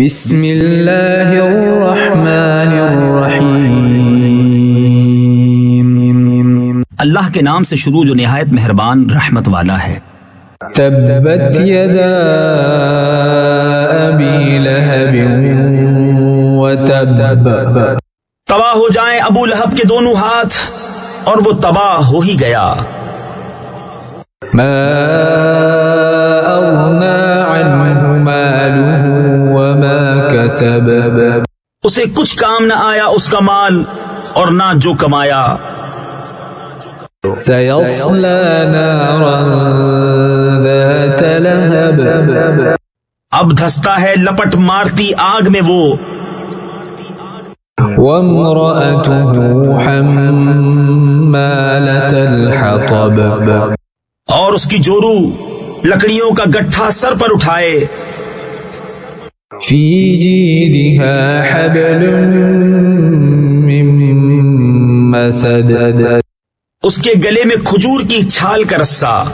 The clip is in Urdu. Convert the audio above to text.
بسم اللہ الرحمن الرحیم، اللہ کے نام سے شروع جو نہایت مہربان رحمت والا ہے۔ تبت یدا ابی لہب وتب، تباہ ہو جائیں ابو لہب کے دونوں ہاتھ اور وہ تباہ ہو ہی گیا۔ ما اغنى عنہ مالہ وما کسب، اسے کچھ کام نہ آیا اس کا مال اور نہ جو کمایا۔ سیصلی نارا ذات لہب، اب دھستا ہے لپٹ مارتی آگ میں وہ۔ وامرأته حمالة الحطب، اور اس کی جورو لکڑیوں کا گٹھا سر پر اٹھائے۔ فی جیدها حبل من مسد، اس کے گلے میں کھجور کی چھال کا رسہ۔